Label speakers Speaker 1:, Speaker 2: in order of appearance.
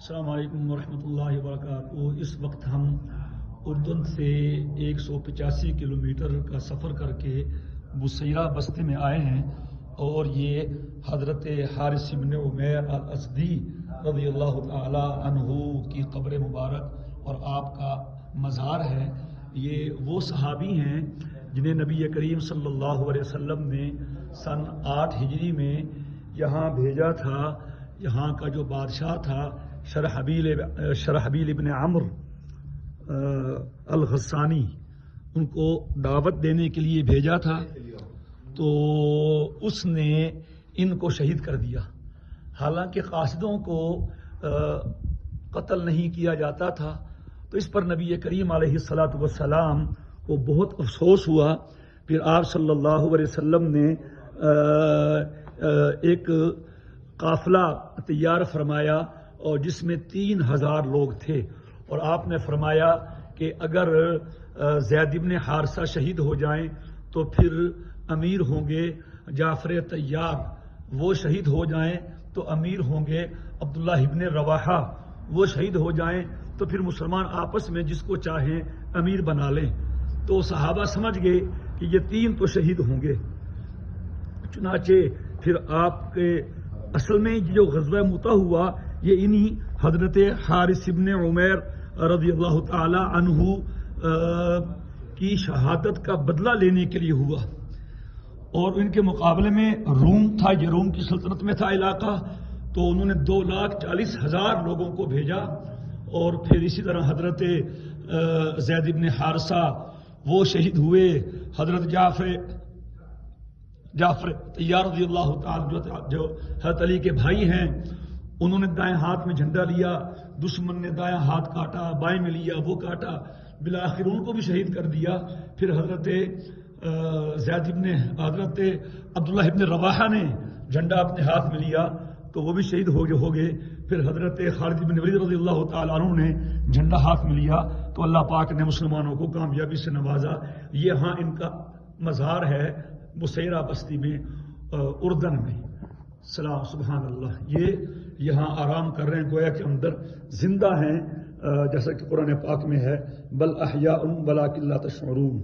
Speaker 1: السلام علیکم ورحمۃ اللہ وبرکاتہ۔ اس وقت ہم اردن سے 185 کلومیٹر کا سفر کر کے بصیرہ بستی میں آئے ہیں، اور یہ حضرت حارث بن عمیر الاسدی رضی اللہ تعالی عنہ کی قبر مبارک اور آپ کا مزار ہے۔ یہ وہ صحابی ہیں جنہیں نبی کریم صلی اللہ علیہ وسلم نے سن 8 ہجری میں یہاں بھیجا تھا۔ یہاں کا جو بادشاہ تھا شرحبیل ابن عمرو الغسانی، ان کو دعوت دینے کے لیے بھیجا تھا، تو اس نے ان کو شہید کر دیا۔ حالانکہ قاصدوں کو قتل نہیں کیا جاتا تھا، تو اس پر نبی کریم علیہ الصلاۃ والسلام کو بہت افسوس ہوا۔ پھر آپ صلی اللہ علیہ وسلم نے ایک قافلہ تیار فرمایا، اور جس میں 3000 لوگ تھے، اور آپ نے فرمایا کہ اگر زید بن حارثہ شہید ہو جائیں تو پھر امیر ہوں گے جعفر طیار، وہ شہید ہو جائیں تو امیر ہوں گے عبداللہ ابن رواحہ، وہ شہید ہو جائیں تو پھر مسلمان آپس میں جس کو چاہیں امیر بنا لیں۔ تو صحابہ سمجھ گئے کہ یہ 3 تو شہید ہوں گے۔ چنانچہ پھر آپ کے اصل میں جو غزوہ مؤتہ ہوا، یہ انہی حضرت حارث بن عمیر رضی اللہ تعالی عنہ کی شہادت کا بدلہ لینے کے لیے ہوا، اور ان کے مقابلے میں روم تھا، یہ روم کی سلطنت میں تھا علاقہ، تو انہوں نے 2,40,000 لوگوں کو بھیجا، اور پھر اسی طرح حضرت زید بن حارثہ وہ شہید ہوئے۔ حضرت جعفر طیار رضی اللہ تعالی جو حضرت علی کے بھائی ہیں، انہوں نے دائیں ہاتھ میں جھنڈا لیا، دشمن نے دائیں ہاتھ کاٹا، بائیں میں لیا، وہ کاٹا، بالآخر ان کو بھی شہید کر دیا۔ پھر حضرت عبداللہ ابن رواحہ نے جھنڈا اپنے ہاتھ میں لیا، تو وہ بھی شہید ہو گئے۔ پھر حضرت خالد بن ولید رضی اللہ تعالی عنہ نے جھنڈا ہاتھ میں لیا، تو اللہ پاک نے مسلمانوں کو کامیابی سے نوازا۔ یہاں ان کا مزار ہے بصیرہ بستی میں، اردن میں۔ سلام سبحان اللہ، یہ یہاں آرام کر رہے ہیں، گویا کہ اندر زندہ ہیں، جیسا کہ قرآن پاک میں ہے، بل احیاء ولکن لا تشعرون۔